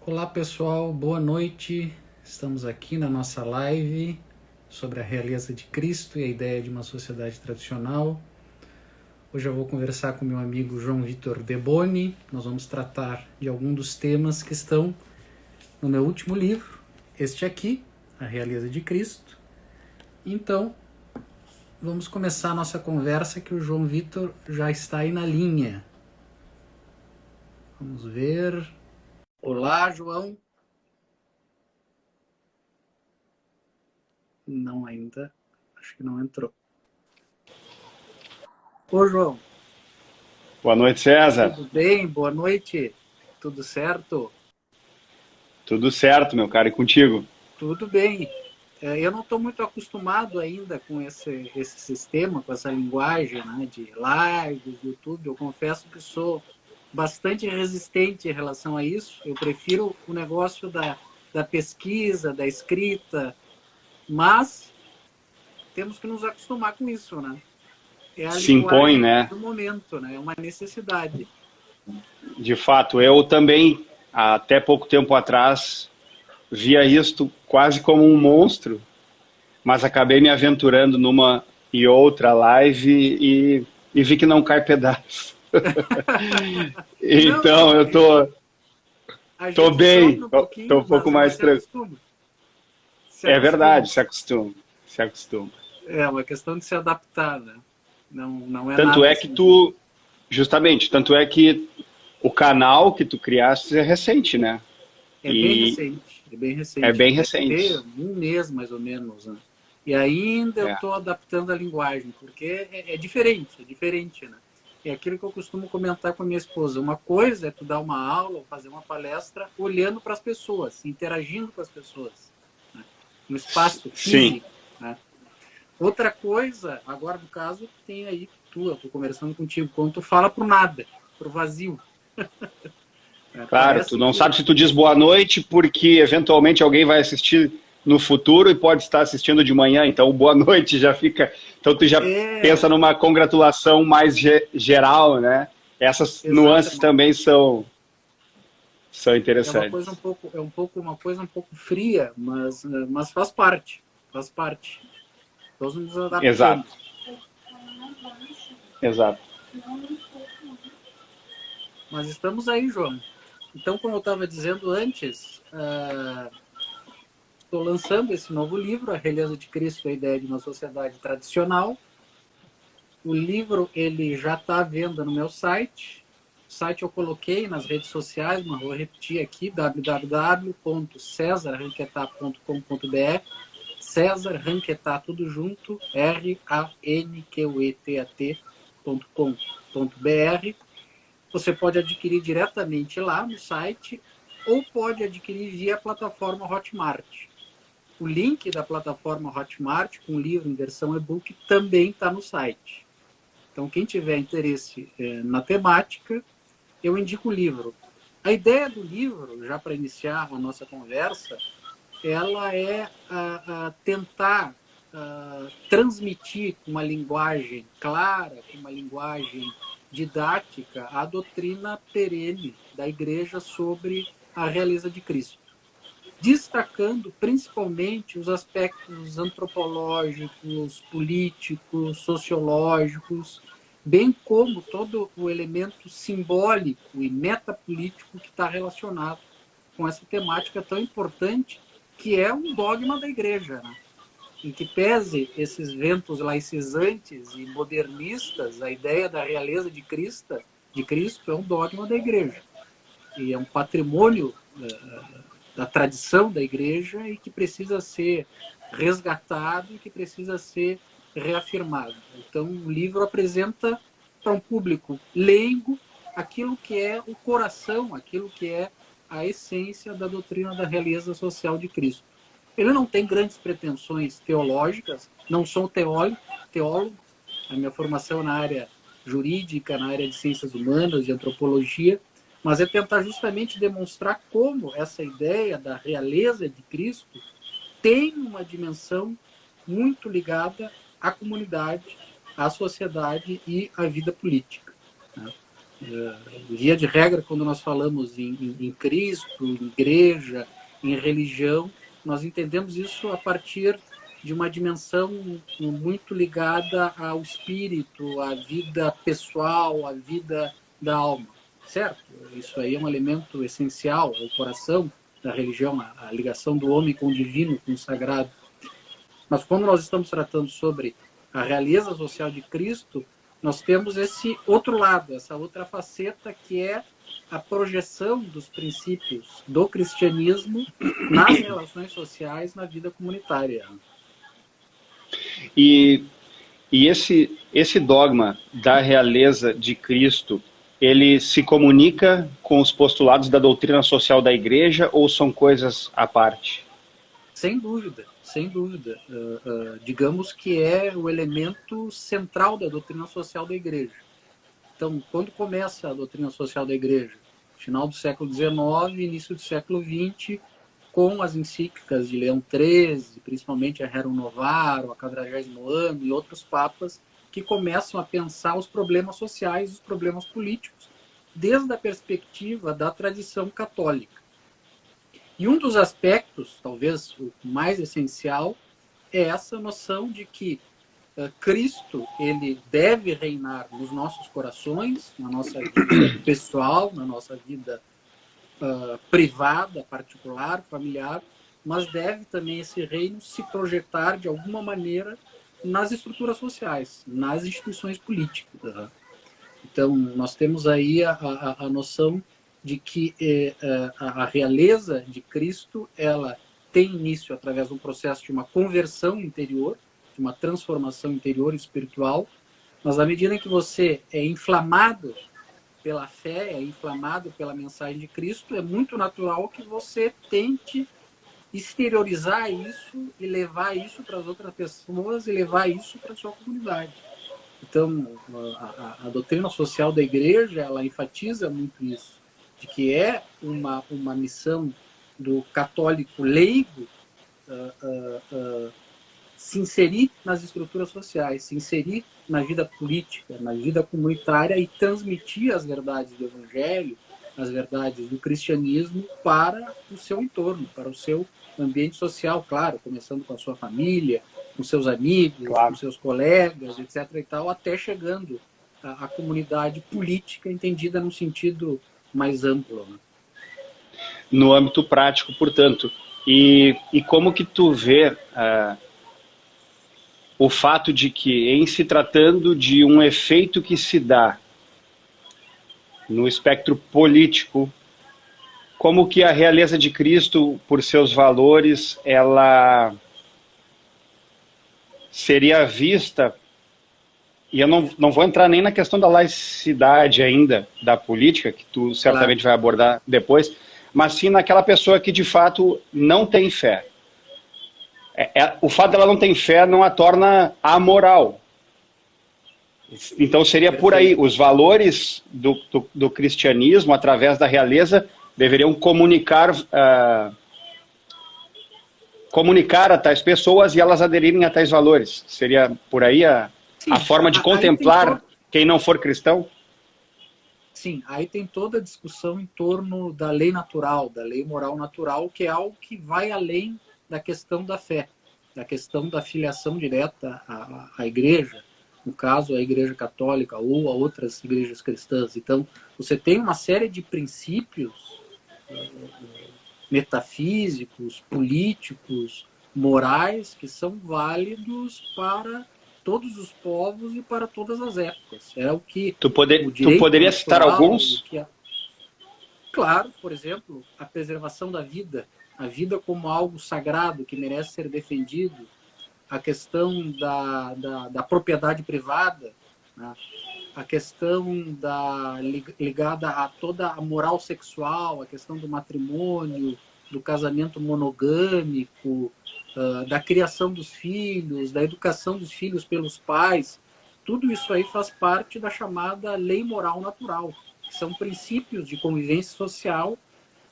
Olá pessoal, boa noite. Estamos aqui na nossa live sobre a realeza de Cristo e a ideia de uma sociedade tradicional. Hoje eu vou conversar com meu amigo João Vitor Deboni. Nós vamos tratar de algum dos temas que estão no meu último livro, este aqui, A Realeza de Cristo. Então, vamos começar a nossa conversa, que o João Vitor já está aí na linha. Vamos ver. Olá, João. Não ainda, acho que não entrou. Ô, João. Boa noite, César. Tudo bem? Boa noite. Tudo certo? Tudo certo, meu cara, e contigo? Tudo bem. Eu não estou muito acostumado ainda com esse sistema, com essa linguagem, né, de lives, YouTube. Eu confesso que sou bastante resistente em relação a isso. Eu prefiro o negócio da pesquisa, da escrita, mas temos que nos acostumar com isso, né? É a Se impõe, linguagem né? do momento, né? É uma necessidade. De fato, eu também, até pouco tempo atrás, via isto quase como um monstro, mas acabei me aventurando numa e outra live e vi que não cai pedaço. Não, Então, não, eu a tô gente sofre bem, um tô um pouquinho, pouco mas mais se tranquilo. acostuma. Se É acostuma. verdade, se acostuma, se acostuma. É uma questão de se adaptar, né? Não é Tanto nada é que assim. justamente, tanto é que o canal que tu criaste é recente, né? É bem E recente, é bem é recente. bem Deve ter recente. um mês, mais ou menos, né? E ainda eu É. estou adaptando a linguagem, porque é diferente, né? É aquilo que eu costumo comentar com a minha esposa. Uma coisa é tu dar uma aula ou fazer uma palestra olhando para as pessoas, interagindo com as pessoas, né? No espaço Sim, físico, né? Outra coisa, agora no caso, tem aí eu estou conversando contigo, quando tu fala pro nada, pro vazio. claro, tu Parece não que sabe se tu diz boa noite porque eventualmente alguém vai assistir no futuro e pode estar assistindo de manhã, então o boa noite já fica. Então tu já é pensa numa congratulação mais geral, né? Essas nuances exatamente. também são É uma coisa interessantes. uma coisa um pouco fria, mas faz parte, faz parte. Nós nos Exato, adaptamos. exato. Mas estamos aí, João. Então, como eu estava dizendo antes, estou lançando esse novo livro, A Realeza de Cristo, a Ideia de uma Sociedade Tradicional. O livro ele já está à venda no meu site. O site eu coloquei nas redes sociais, mas vou repetir aqui, www.cesarranquetat.com.br. César Ranquetat, tudo junto, ranquetat.com.br. Você pode adquirir diretamente lá no site ou pode adquirir via plataforma Hotmart. O link da plataforma Hotmart com o livro em versão e-book também está no site. Então, quem tiver interesse na temática, eu indico o livro. A ideia do livro, já para iniciar a nossa conversa, ela é tentar transmitir com uma linguagem clara, com uma linguagem didática, a doutrina perene da Igreja sobre a realeza de Cristo, destacando principalmente os aspectos antropológicos, políticos, sociológicos, bem como todo o elemento simbólico e metapolítico que está relacionado com essa temática tão importante, que é um dogma da Igreja, né? Em que pese esses ventos laicizantes e modernistas, a ideia da realeza de Cristo é um dogma da Igreja e é um patrimônio da tradição da Igreja e que precisa ser resgatado e que precisa ser reafirmado. Então, o livro apresenta para um público leigo aquilo que é o coração, aquilo que é a essência da doutrina da realeza social de Cristo. Ele não tem grandes pretensões teológicas, não sou teólogo, a minha formação na área jurídica, na área de ciências humanas, de antropologia, mas é tentar justamente demonstrar como essa ideia da realeza de Cristo tem uma dimensão muito ligada à comunidade, à sociedade e à vida política, né? Via de regra, quando nós falamos em Cristo, em igreja, em religião, nós entendemos isso a partir de uma dimensão muito ligada ao espírito, à vida pessoal, à vida da alma, certo? Isso aí é um elemento essencial, é o coração da religião, a ligação do homem com o divino, com o sagrado. Mas quando nós estamos tratando sobre a realeza social de Cristo, nós temos esse outro lado, essa outra faceta, que é a projeção dos princípios do cristianismo nas relações sociais, na vida comunitária. E esse dogma da realeza de Cristo, ele se comunica com os postulados da doutrina social da Igreja ou são coisas à parte? Sem dúvida, sem dúvida. Digamos que é o elemento central da doutrina social da Igreja. Então, quando começa a doutrina social da Igreja? Final do século XIX, início do século XX, com as encíclicas de Leão XIII, principalmente a Rerum Novarum, a 40º ano e outros papas, que começam a pensar os problemas sociais, os problemas políticos, desde a perspectiva da tradição católica. E um dos aspectos, talvez o mais essencial, é essa noção de que Cristo ele deve reinar nos nossos corações, na nossa vida pessoal, na nossa vida privada, particular, familiar, mas deve também esse reino se projetar de alguma maneira nas estruturas sociais, nas instituições políticas. Então, nós temos aí a noção de que a realeza de Cristo ela tem início através de um processo de uma conversão interior, de uma transformação interior espiritual, mas à medida em que você é inflamado pela fé, é inflamado pela mensagem de Cristo, é muito natural que você tente exteriorizar isso e levar isso para as outras pessoas e levar isso para a sua comunidade. Então, a doutrina social da Igreja, ela enfatiza muito isso, de que é uma missão do católico leigo se inserir nas estruturas sociais, se inserir na vida política, na vida comunitária e transmitir as verdades do Evangelho, as verdades do cristianismo para o seu entorno, para o seu ambiente social, claro, começando com a sua família, com seus amigos, Claro. com seus colegas, etc. e tal, até chegando à comunidade política entendida num sentido mais amplo. Né? No âmbito prático, portanto. E como que tu vê o fato de que, em se tratando de um efeito que se dá no espectro político, como que a realeza de Cristo, por seus valores, ela seria vista, e eu não vou entrar nem na questão da laicidade ainda, da política, que tu certamente vai abordar depois, mas sim naquela pessoa que de fato não tem fé. O fato dela não ter fé não a torna amoral. Então seria por aí, os valores do cristianismo, através da realeza, deveriam comunicar a tais pessoas e elas aderirem a tais valores. Seria por aí a forma de contemplar quem não for cristão? Sim, aí tem toda a discussão em torno da lei natural, da lei moral natural, que é algo que vai além da questão da fé, da questão da filiação direta à igreja, no caso, a Igreja Católica ou a outras igrejas cristãs. Então, você tem uma série de princípios metafísicos, políticos, morais, que são válidos para todos os povos e para todas as épocas. É o que tu poderia citar alguns? Claro, por exemplo, a preservação da vida, a vida como algo sagrado que merece ser defendido, a questão da propriedade privada, né? A questão ligada a toda a moral sexual, a questão do matrimônio, do casamento monogâmico, da criação dos filhos, da educação dos filhos pelos pais, tudo isso aí faz parte da chamada lei moral natural, que são princípios de convivência social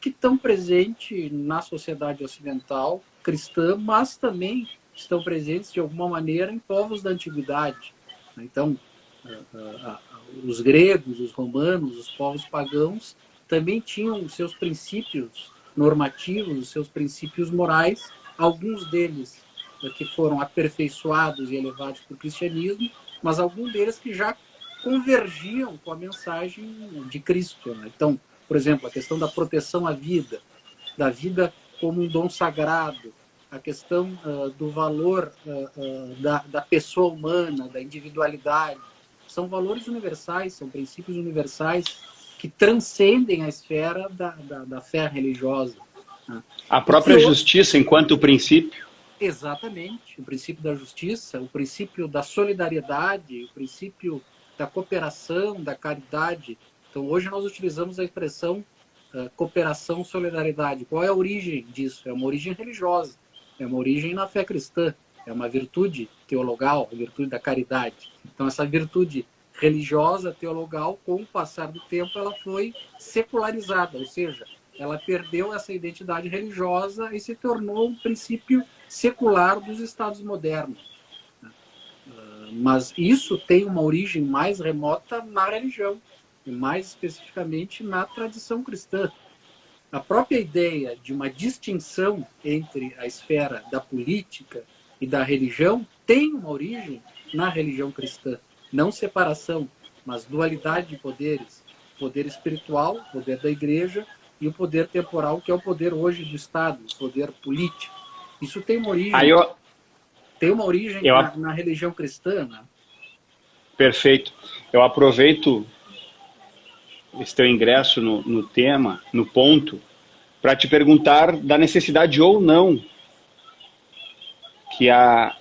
que estão presentes na sociedade ocidental cristã, mas também estão presentes de alguma maneira em povos da antiguidade. Então, Os gregos, os romanos, os povos pagãos também tinham os seus princípios normativos, os seus princípios morais, alguns deles que foram aperfeiçoados e elevados por cristianismo, mas alguns deles que já convergiam com a mensagem de Cristo. Né? Então, por exemplo, a questão da proteção à vida, da vida como um dom sagrado, a questão do valor da pessoa humana, da individualidade, são valores universais, são princípios universais que transcendem a esfera da fé religiosa. Né? A própria justiça enquanto princípio. Exatamente, o princípio da justiça, o princípio da solidariedade, o princípio da cooperação, da caridade. Então, hoje nós utilizamos a expressão cooperação, solidariedade. Qual é a origem disso? É uma origem religiosa, é uma origem na fé cristã, é uma virtude teologal, a virtude da caridade. Então, essa virtude religiosa, teologal, com o passar do tempo, ela foi secularizada, ou seja, ela perdeu essa identidade religiosa e se tornou um princípio secular dos Estados modernos. Mas isso tem uma origem mais remota na religião, e mais especificamente na tradição cristã. A própria ideia de uma distinção entre a esfera da política e da religião tem uma origem na religião cristã. Não separação, mas dualidade de poderes. Poder espiritual, poder da igreja, e o poder temporal, que é o poder hoje do Estado, o poder político. Isso tem uma origem, na religião cristã. Né? Perfeito. Eu aproveito esse teu ingresso no tema, no ponto, para te perguntar da necessidade ou não que a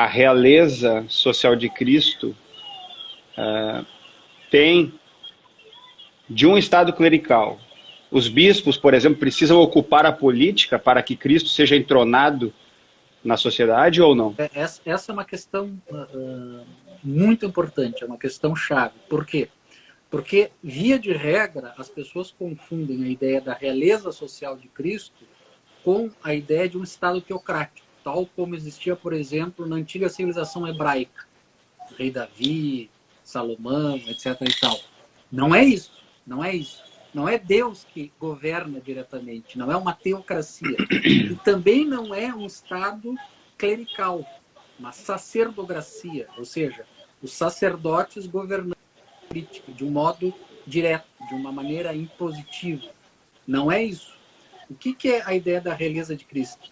realeza social de Cristo tem de um Estado clerical. Os bispos, por exemplo, precisam ocupar a política para que Cristo seja entronado na sociedade ou não? Essa é uma questão muito importante, é uma questão chave. Por quê? Porque, via de regra, as pessoas confundem a ideia da realeza social de Cristo com a ideia de um Estado teocrático, tal como existia, por exemplo, na antiga civilização hebraica. Rei Davi, Salomão, etc. e tal. Não é isso, não é isso. Não é Deus que governa diretamente, não é uma teocracia. E também não é um Estado clerical, uma sacerdocracia, ou seja, os sacerdotes governando a política de um modo direto, de uma maneira impositiva. Não é isso. O que é a ideia da realeza de Cristo?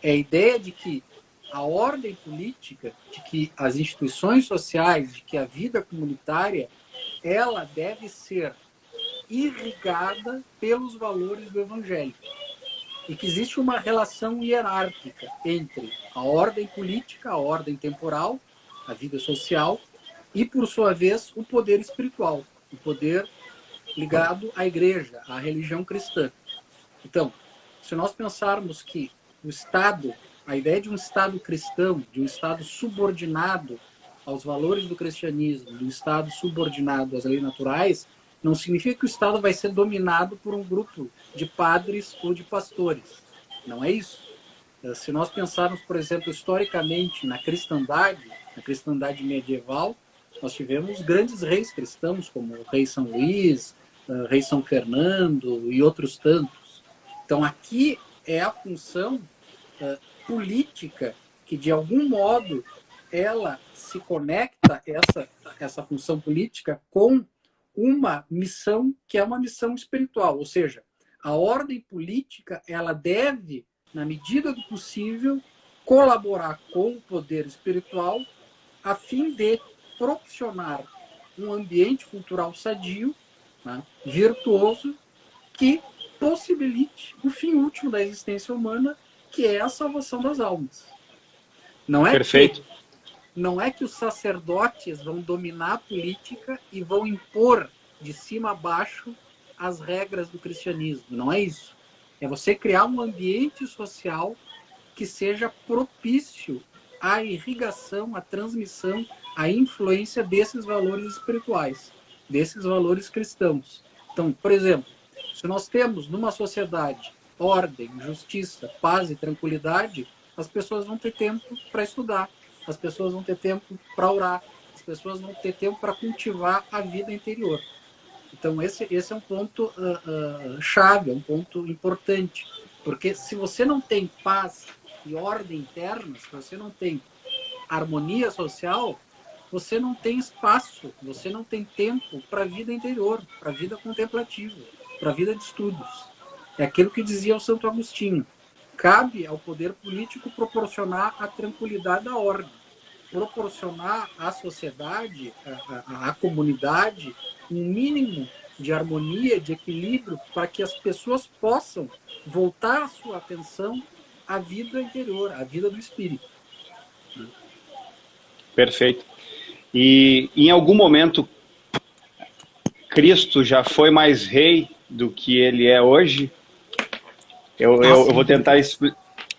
É a ideia de que a ordem política, de que as instituições sociais, de que a vida comunitária, ela deve ser irrigada pelos valores do Evangelho. E que existe uma relação hierárquica entre a ordem política, a ordem temporal, a vida social, e, por sua vez, o poder espiritual, o poder ligado à igreja, à religião cristã. Então, se nós pensarmos que o Estado, a ideia de um Estado cristão, de um Estado subordinado aos valores do cristianismo, de um Estado subordinado às leis naturais, não significa que o Estado vai ser dominado por um grupo de padres ou de pastores. Não é isso. Se nós pensarmos, por exemplo, historicamente na cristandade medieval, nós tivemos grandes reis cristãos, como o rei São Luís, o rei São Fernando e outros tantos. Então, aqui é a função política que, de algum modo, ela se conecta, essa função política, com uma missão que é uma missão espiritual, ou seja, a ordem política ela deve, na medida do possível, colaborar com o poder espiritual a fim de proporcionar um ambiente cultural sadio, né, virtuoso, que possibilite o fim último da existência humana, que é a salvação das almas. Perfeito. Não é que os sacerdotes vão dominar a política e vão impor de cima a baixo as regras do cristianismo. Não é isso. É você criar um ambiente social que seja propício à irrigação, à transmissão, à influência desses valores espirituais, desses valores cristãos. Então, por exemplo, se nós temos numa sociedade ordem, justiça, paz e tranquilidade, as pessoas vão ter tempo para estudar, as pessoas vão ter tempo para orar, as pessoas vão ter tempo para cultivar a vida interior. Então, esse é um ponto chave, é um ponto importante. Porque se você não tem paz e ordem interna, se você não tem harmonia social, você não tem espaço, você não tem tempo para a vida interior, para a vida contemplativa, para a vida de estudos. É aquilo que dizia o Santo Agostinho. Cabe ao poder político proporcionar a tranquilidade da ordem, proporcionar à sociedade, à comunidade, um mínimo de harmonia, de equilíbrio, para que as pessoas possam voltar a sua atenção à vida interior, à vida do espírito. Perfeito. E em algum momento, Cristo já foi mais rei do que ele é hoje? Eu vou tentar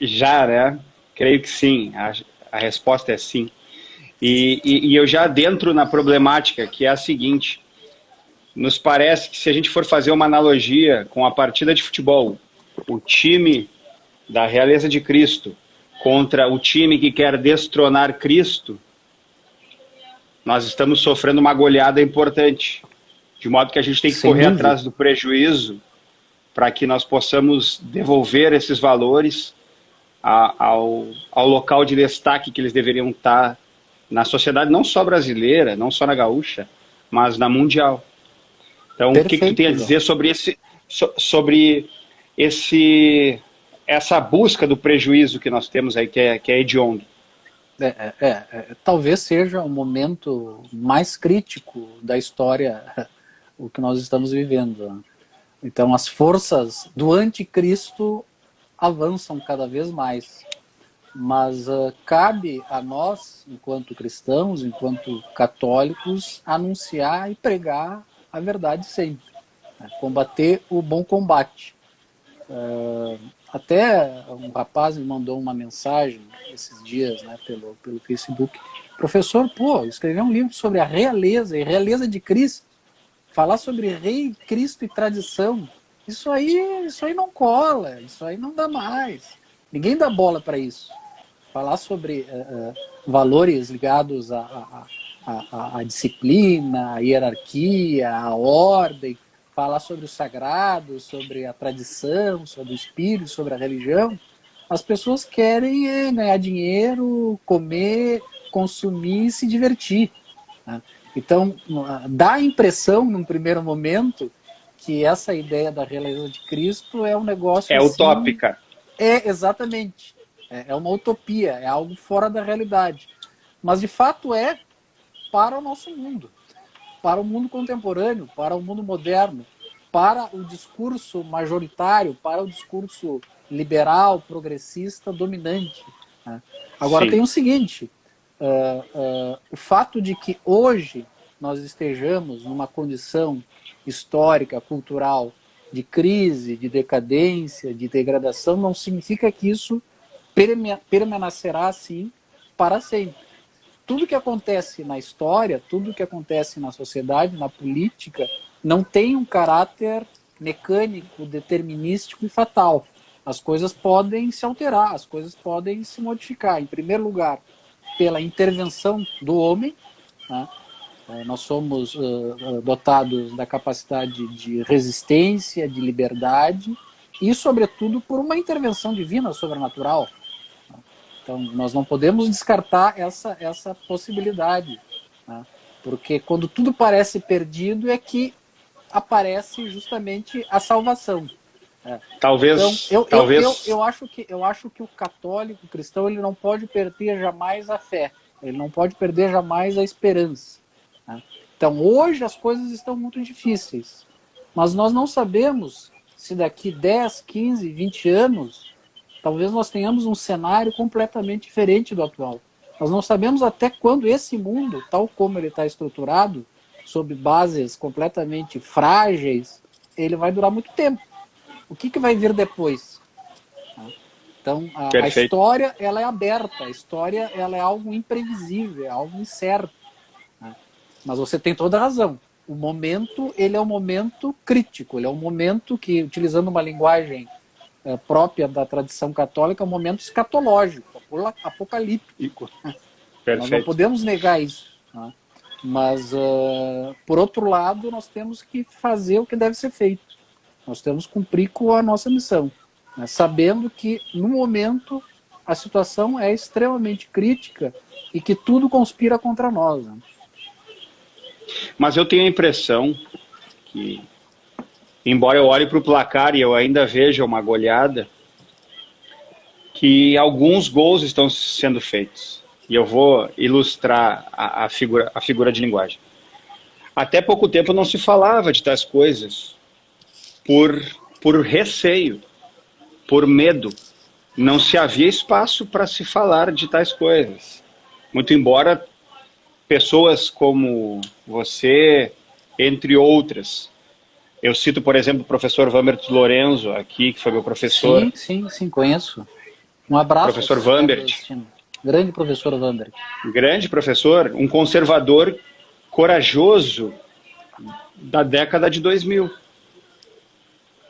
já, né? Creio que sim. A resposta é sim. E eu já adentro na problemática, que é a seguinte: nos parece que se a gente for fazer uma analogia com a partida de futebol, o time da realeza de Cristo contra o time que quer destronar Cristo, nós estamos sofrendo uma goleada importante, de modo que a gente tem que correr atrás do prejuízo para que nós possamos devolver esses valores ao local de destaque que eles deveriam estar na sociedade, não só brasileira, não só na gaúcha, mas na mundial. Então, perfeito, o que tu tem a dizer sobre essa busca do prejuízo que nós temos aí, que é hediondo? Talvez seja o momento mais crítico da história, o que nós estamos vivendo. Então, as forças do anticristo avançam cada vez mais. Mas cabe a nós, enquanto cristãos, enquanto católicos, anunciar e pregar a verdade sempre. Combater o bom combate. Até um rapaz me mandou uma mensagem esses dias, né, pelo Facebook. Professor, escrever um livro sobre a realeza e realeza de Cristo, falar sobre rei, Cristo e tradição, isso aí não cola, isso aí não dá mais. Ninguém dá bola para isso. Falar sobre valores ligados à disciplina, à hierarquia, à ordem, falar sobre o sagrado, sobre a tradição, sobre o espírito, sobre a religião. As pessoas querem ganhar dinheiro, comer, consumir e se divertir. Né? Então, dá a impressão, num primeiro momento, que essa ideia da realeza de Cristo é um negócio... É utópica. Exatamente. É uma utopia, é algo fora da realidade. Mas, de fato, é para o nosso mundo. Para o mundo contemporâneo, para o mundo moderno, para o discurso majoritário, para o discurso liberal, progressista, dominante. Né? Agora, tem o seguinte, o fato de que hoje nós estejamos numa condição histórica, cultural, de crise, de decadência, de degradação, não significa que isso permanecerá assim para sempre. Tudo que acontece na história, tudo que acontece na sociedade, na política, não tem um caráter mecânico, determinístico e fatal. As coisas podem se alterar, as coisas podem se modificar. Em primeiro lugar, pela intervenção do homem, né? Nós somos dotados da capacidade de resistência, de liberdade e, sobretudo, por uma intervenção divina, sobrenatural. Então, nós não podemos descartar essa possibilidade, né? Porque quando tudo parece perdido é que aparece justamente a salvação. Talvez. Então, eu acho que o católico, o cristão, ele não pode perder jamais a fé, ele não pode perder jamais a esperança. Né? Então, hoje as coisas estão muito difíceis, mas nós não sabemos se daqui 10, 15, 20 anos talvez nós tenhamos um cenário completamente diferente do atual. Nós não sabemos até quando esse mundo, tal como ele está estruturado, sob bases completamente frágeis, ele vai durar muito tempo. O que vai vir depois? Então, a história ela é aberta, a história ela é algo imprevisível, é algo incerto. Mas você tem toda a razão. O momento, ele é um momento crítico, ele é um momento que, utilizando uma linguagem própria da tradição católica, é um momento escatológico, apocalíptico. Perfeito. Nós não podemos negar isso. Né? Mas, por outro lado, nós temos que fazer o que deve ser feito. Nós temos que cumprir com a nossa missão, né? Sabendo que, no momento, a situação é extremamente crítica e que tudo conspira contra nós, né? Mas eu tenho a impressão que, embora eu olhe para o placar e eu ainda veja uma goleada, que alguns gols estão sendo feitos. E eu vou ilustrar a figura de linguagem. Até pouco tempo não se falava de tais coisas por receio, por medo. Não se havia espaço para se falar de tais coisas. Muito embora pessoas como você, entre outras. Eu cito, por exemplo, o professor Vambert Lorenzo aqui, que foi meu professor. Sim, conheço. Um abraço. Professor Vambert. Grande professor Vambert. Grande professor, um conservador corajoso da década de 2000,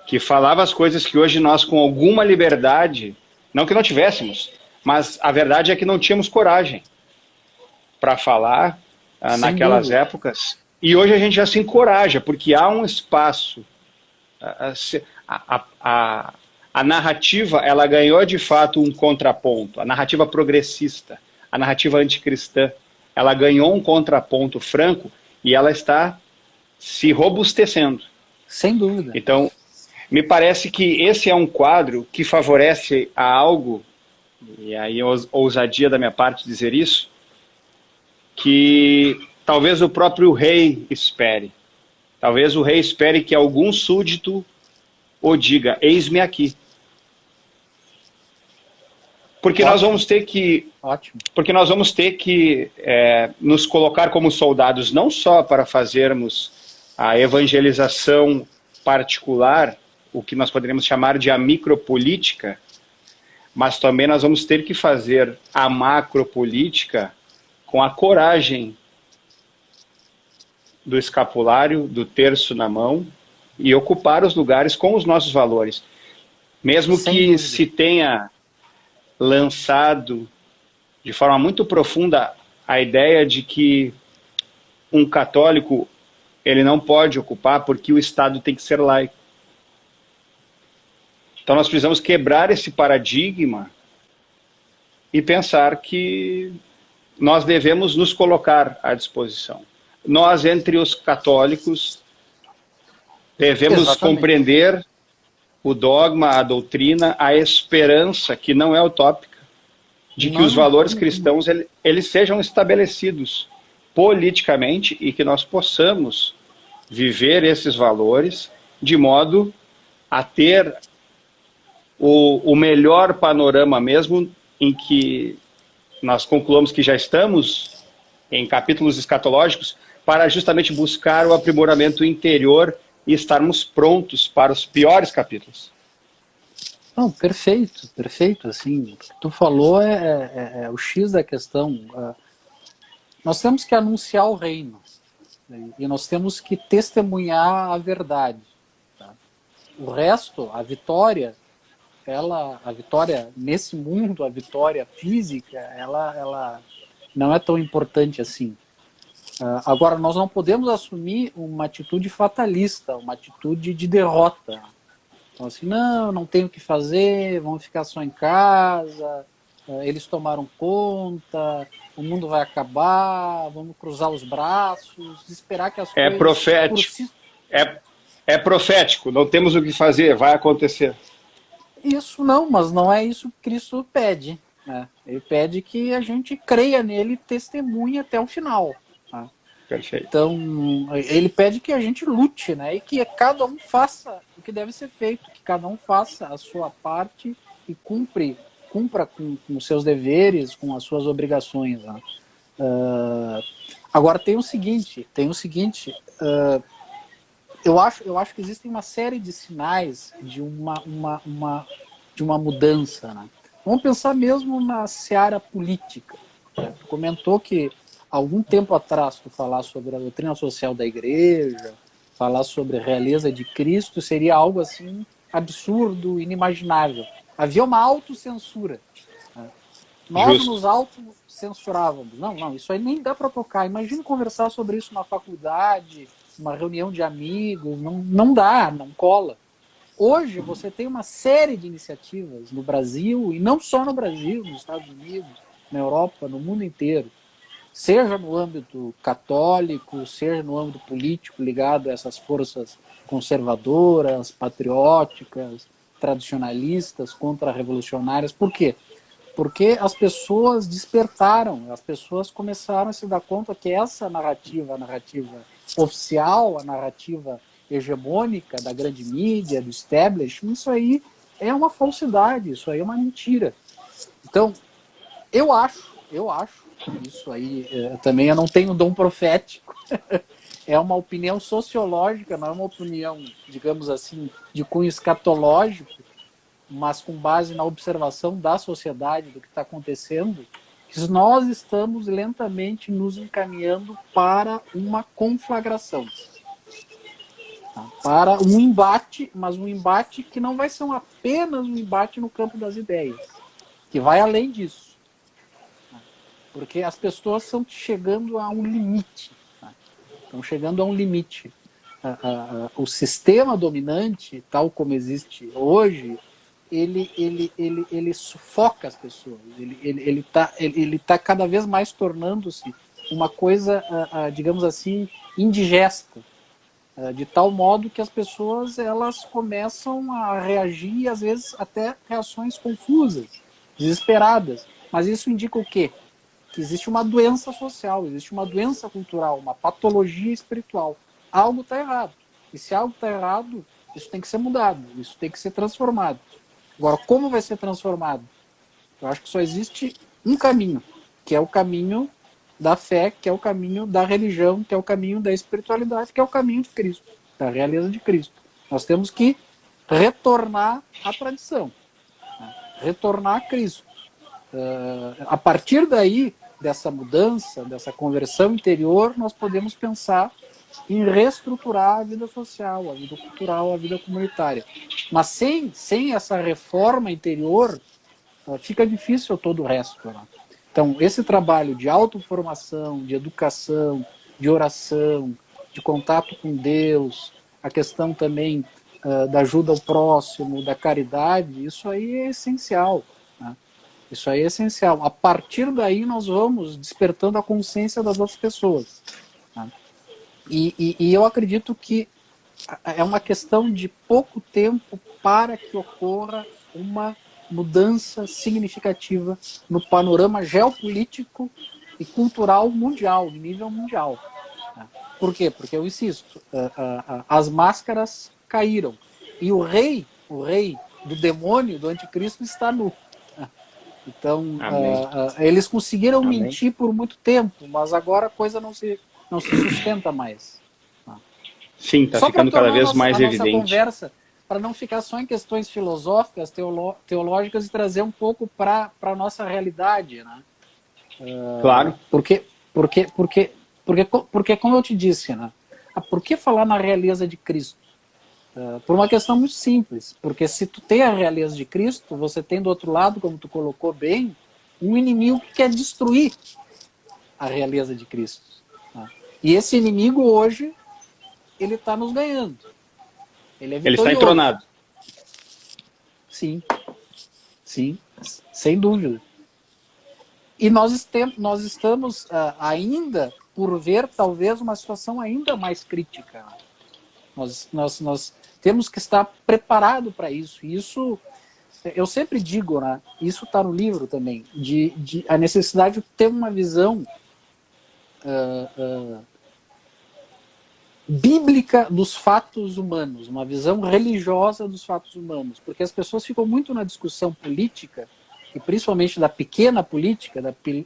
que falava as coisas que hoje nós, com alguma liberdade, não que não tivéssemos, mas a verdade é que não tínhamos coragem para falar naquelas épocas. E hoje a gente já se encoraja, porque há um espaço. A narrativa, ela ganhou de fato um contraponto. A narrativa progressista, a narrativa anticristã, ela ganhou um contraponto franco e ela está se robustecendo. Sem dúvida. Então, me parece que esse é um quadro que favorece a algo, e aí ousadia da minha parte dizer isso, que talvez o próprio rei espere. Talvez o rei espere que algum súdito o diga, eis-me aqui. Porque nós vamos ter que, nos colocar como soldados, não só para fazermos a evangelização particular, o que nós poderíamos chamar de a micropolítica, mas também nós vamos ter que fazer a macropolítica com a coragem do escapulário, do terço na mão, e ocupar os lugares com os nossos valores. Mesmo Sem que dúvida. se tenha lançado de forma muito profunda a ideia de que um católico ele não pode ocupar porque o Estado tem que ser laico. Então nós precisamos quebrar esse paradigma e pensar que nós devemos nos colocar à disposição. Nós, entre os católicos, devemos compreender o dogma, a doutrina, a esperança, que não é utópica, de que os valores cristãos eles sejam estabelecidos politicamente e que nós possamos viver esses valores de modo a ter o melhor panorama mesmo, em que nós concluamos que já estamos em capítulos escatológicos para justamente buscar o aprimoramento interior e estarmos prontos para os piores capítulos. Não, perfeito, assim, o que tu falou é o X da questão. Nós temos que anunciar o reino, né? E nós temos que testemunhar a verdade, tá? O resto, a vitória nesse mundo, a vitória física, ela não é tão importante assim. Agora, nós não podemos assumir uma atitude fatalista, uma atitude de derrota. Então, assim, não tenho o que fazer, vamos ficar só em casa, eles tomaram conta, o mundo vai acabar, vamos cruzar os braços, esperar que as coisas... É profético, é profético, não temos o que fazer, vai acontecer. Isso não, mas não é isso que Cristo pede, né? Ele pede que a gente creia nele e testemunhe até o final. Perfeito. Então, ele pede que a gente lute, né? E que cada um faça o que deve ser feito, que cada um faça a sua parte e cumpra com os seus deveres, com as suas obrigações, né? Agora tem o seguinte, eu acho que existem uma série de sinais de uma mudança, né? Vamos pensar mesmo na seara política. Né? Tu comentou que algum tempo atrás tu falar sobre a doutrina social da igreja, falar sobre a realeza de Cristo seria algo assim absurdo, inimaginável. Havia uma autocensura. Né? Nós Justo. nos autocensurávamos. Não, isso aí nem dá para tocar. Imagina conversar sobre isso na faculdade, uma reunião de amigos. Não dá, não cola. Hoje você tem uma série de iniciativas no Brasil, e não só no Brasil, nos Estados Unidos, na Europa, no mundo inteiro, seja no âmbito católico, seja no âmbito político ligado a essas forças conservadoras, patrióticas, tradicionalistas, contra-revolucionárias. Por quê? Porque as pessoas despertaram, as pessoas começaram a se dar conta que essa narrativa, a narrativa oficial, a narrativa hegemônica da grande mídia, do establishment, isso aí é uma falsidade, isso aí é uma mentira. Então, eu acho, isso aí também eu não tenho dom profético, é uma opinião sociológica, não é uma opinião, digamos assim, de cunho escatológico, mas com base na observação da sociedade, do que está acontecendo, que nós estamos lentamente nos encaminhando para uma conflagração. Para um embate, mas um embate que não vai ser apenas um embate no campo das ideias, que vai além disso. Porque as pessoas estão chegando a um limite. Estão chegando a um limite. O sistema dominante, tal como existe hoje, ele sufoca as pessoas. Ele tá cada vez mais tornando-se uma coisa, digamos assim, indigesta. De tal modo que as pessoas elas começam a reagir, às vezes até reações confusas, desesperadas. Mas isso indica o quê? Que existe uma doença social, existe uma doença cultural, uma patologia espiritual. Algo está errado. E se algo está errado, isso tem que ser mudado, isso tem que ser transformado. Agora, como vai ser transformado? Eu acho que só existe um caminho, que é o caminho da fé, que é o caminho da religião, que é o caminho da espiritualidade, que é o caminho de Cristo, da realeza de Cristo. Nós temos que retornar à tradição, retornar a Cristo. A partir daí, dessa mudança, dessa conversão interior, nós podemos pensar em reestruturar a vida social, a vida cultural, a vida comunitária. Mas sem essa reforma interior, fica difícil todo o resto. Né? Então, esse trabalho de autoformação, de educação, de oração, de contato com Deus, a questão também da ajuda ao próximo, da caridade, isso aí é essencial. Né? Isso aí é essencial. A partir daí, nós vamos despertando a consciência das outras pessoas. Né? E eu acredito que é uma questão de pouco tempo para que ocorra uma mudança significativa no panorama geopolítico e cultural mundial, de nível mundial. Por quê? Porque eu insisto, as máscaras caíram e o rei do demônio, do anticristo, está nu. Então, eles conseguiram mentir por muito tempo, mas agora a coisa não se sustenta mais. Sim, está ficando cada vez mais evidente. Nossa conversa, para não ficar só em questões filosóficas, teológicas, e trazer um pouco para a nossa realidade. Né? Claro. Porque, como eu te disse, né? Por que falar na realeza de Cristo? Por uma questão muito simples. Porque se tu tem a realeza de Cristo, você tem do outro lado, como tu colocou bem, um inimigo que quer destruir a realeza de Cristo. Né? E esse inimigo hoje, ele está nos ganhando. Ele está entronado. Sim, sem dúvida. E nós estamos ainda por ver talvez uma situação ainda mais crítica. Nós temos que estar preparado para isso. E isso, eu sempre digo, né, isso está no livro também, de a necessidade de ter uma visão bíblica dos fatos humanos, uma visão religiosa dos fatos humanos, porque as pessoas ficam muito na discussão política, e principalmente da pequena política,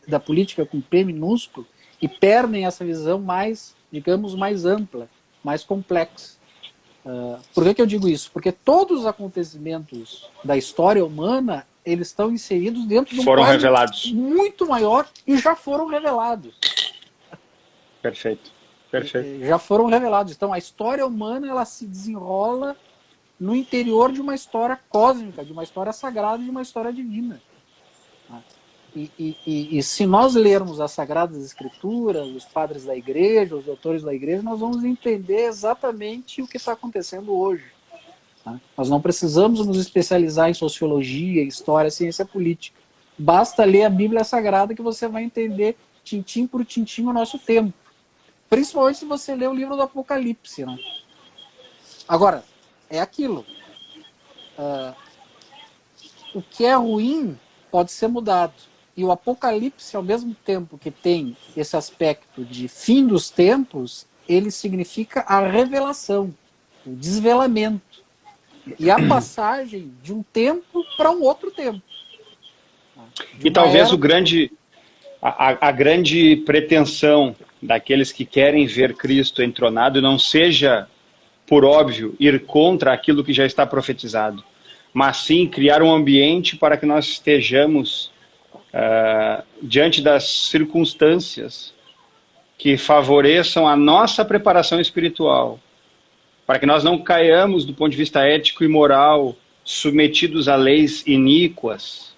da política com P minúsculo, e perdem essa visão mais, digamos, mais ampla, mais complexa. Por que eu digo isso? Porque todos os acontecimentos da história humana, eles estão inseridos dentro de um quadro revelados. Muito maior e já foram revelados. Perfeito. Já foram revelados. Então, a história humana ela se desenrola no interior de uma história cósmica, de uma história sagrada, de uma história divina. E se nós lermos as Sagradas Escrituras, os padres da igreja, os doutores da igreja, nós vamos entender exatamente o que está acontecendo hoje. Tá? Nós não precisamos nos especializar em sociologia, história, ciência política. Basta ler a Bíblia Sagrada que você vai entender tintim por tintim o nosso tempo. Principalmente se você ler o livro do Apocalipse. Né? Agora, é aquilo. O que é ruim pode ser mudado. E o Apocalipse, ao mesmo tempo que tem esse aspecto de fim dos tempos, ele significa a revelação, o desvelamento. E a passagem de um tempo para um outro tempo. E talvez a grande pretensão daqueles que querem ver Cristo entronado não seja, por óbvio, ir contra aquilo que já está profetizado, mas sim criar um ambiente para que nós estejamos diante das circunstâncias que favoreçam a nossa preparação espiritual, para que nós não caiamos do ponto de vista ético e moral, submetidos a leis iníquas.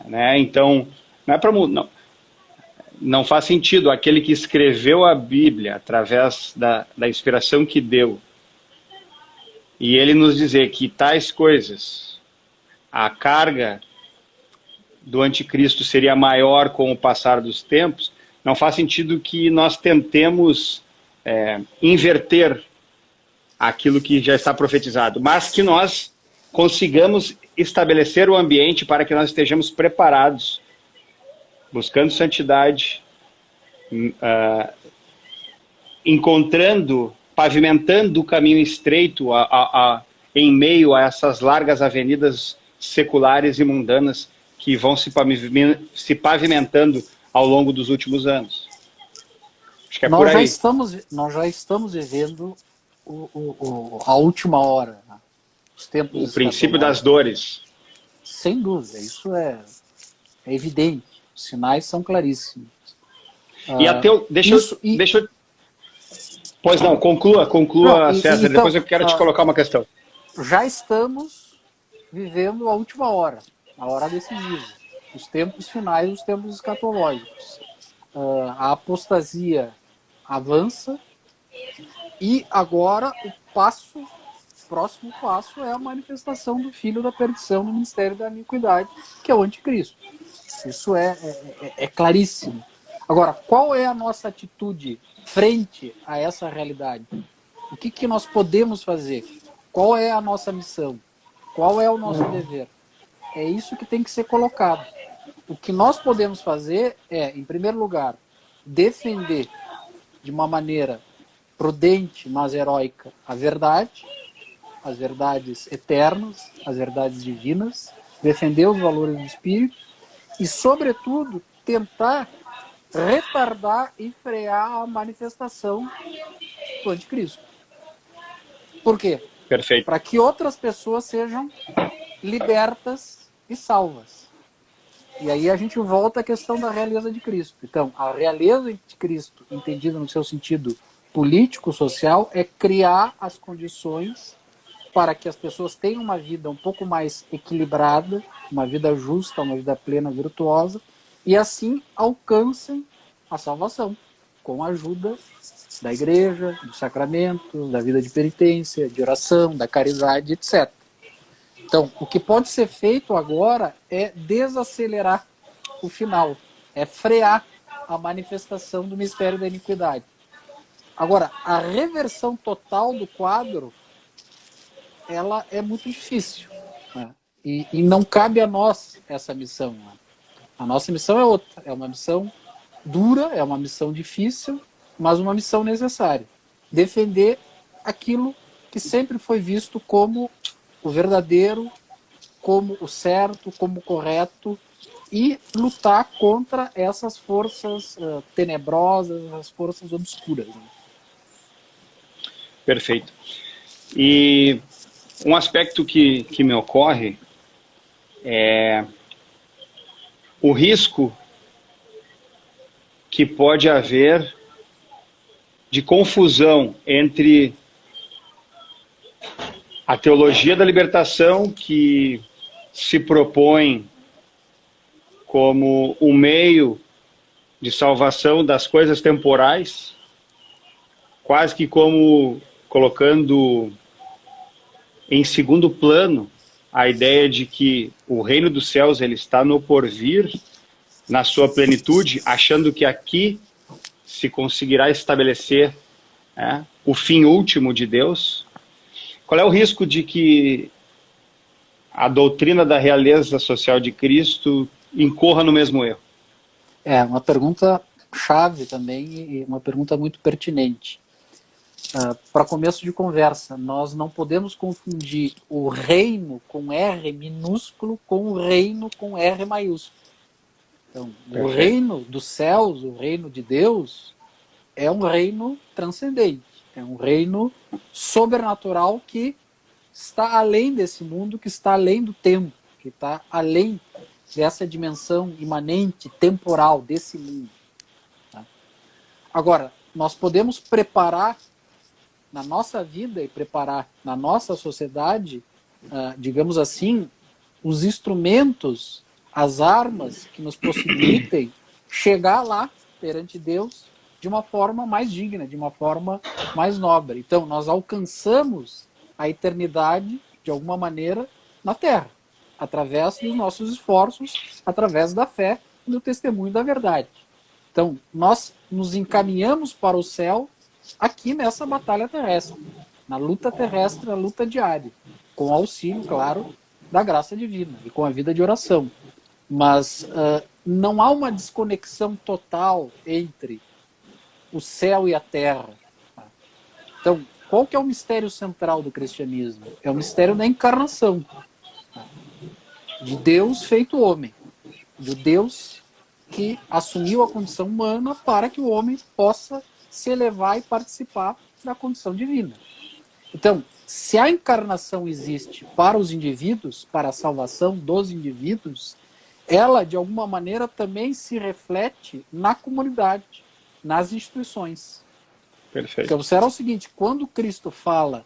Né? Então, não faz sentido aquele que escreveu a Bíblia através da inspiração que deu, e ele nos dizer que tais coisas, a carga do anticristo seria maior com o passar dos tempos, não faz sentido que nós tentemos inverter aquilo que já está profetizado, mas que nós consigamos estabelecer o ambiente para que nós estejamos preparados, buscando santidade, pavimentando o caminho estreito em meio a essas largas avenidas seculares e mundanas que vão se pavimentando ao longo dos últimos anos. Acho que é por aí. Nós já estamos vivendo a última hora, né? Os tempos o princípio das dores. Sem dúvida, isso é evidente. Os sinais são claríssimos. Pois não, conclua, César, então, depois eu quero te colocar uma questão. Já estamos vivendo a última hora, a hora decisiva, os tempos finais, os tempos escatológicos. A apostasia avança e agora o próximo passo é a manifestação do filho da perdição no ministério da iniquidade, que é o anticristo. Isso é claríssimo. Agora, qual é a nossa atitude frente a essa realidade? O que nós podemos fazer? Qual é a nossa missão? Qual é o nosso dever? É isso que tem que ser colocado. O que nós podemos fazer é, em primeiro lugar, defender de uma maneira prudente, mas heróica, a verdade, as verdades eternas, as verdades divinas, defender os valores do Espírito e, sobretudo, tentar retardar e frear a manifestação do anticristo. Por quê? Perfeito. Para que outras pessoas sejam libertas e salvas. E aí a gente volta à questão da realeza de Cristo. Então, a realeza de Cristo, entendida no seu sentido político, social, é criar as condições para que as pessoas tenham uma vida um pouco mais equilibrada, uma vida justa, uma vida plena, virtuosa, e assim alcancem a salvação, com a ajuda da igreja, dos sacramentos, da vida de penitência, de oração, da caridade, etc. Então, o que pode ser feito agora é desacelerar o final, é frear a manifestação do mistério da iniquidade. Agora, a reversão total do quadro, ela é muito difícil, né? E não cabe a nós essa missão, né? A nossa missão é outra, é uma missão dura, é uma missão difícil, mas uma missão necessária. Defender aquilo que sempre foi visto como o verdadeiro, como o certo, como o correto, e lutar contra essas forças tenebrosas, essas forças obscuras. Né? Perfeito. E um aspecto que me ocorre é o risco que pode haver de confusão entre a teologia da libertação, que se propõe como um meio de salvação das coisas temporais, quase que como colocando em segundo plano a ideia de que o reino dos céus ele está no porvir, na sua plenitude, achando que aqui se conseguirá estabelecer o fim último de Deus. Qual é o risco de que a doutrina da realeza social de Cristo incorra no mesmo erro? É uma pergunta chave também e uma pergunta muito pertinente. Para começo de conversa, nós não podemos confundir o reino com R minúsculo com o reino com R maiúsculo. Então, o reino dos céus, o reino de Deus, é um reino transcendente, é um reino sobrenatural que está além desse mundo, que está além do tempo, que está além dessa dimensão imanente, temporal desse mundo. Tá? Agora, nós podemos preparar na nossa vida e preparar na nossa sociedade, digamos assim, os instrumentos, as armas que nos possibilitem chegar lá perante Deus de uma forma mais digna, de uma forma mais nobre. Então, nós alcançamos a eternidade, de alguma maneira, na Terra, através dos nossos esforços, através da fé e do testemunho da verdade. Então, nós nos encaminhamos para o céu aqui nessa batalha terrestre, na luta terrestre, na luta diária, com auxílio, claro, da graça divina e com a vida de oração. Mas não há uma desconexão total entre o céu e a terra. Então, qual que é o mistério central do cristianismo? É o mistério da encarnação, de Deus feito homem, de Deus que assumiu a condição humana para que o homem possa se elevar e participar da condição divina. Então, se a encarnação existe para os indivíduos, para a salvação dos indivíduos, ela, de alguma maneira, também se reflete na comunidade, nas instituições. Perfeito. Então, será o seguinte, quando Cristo fala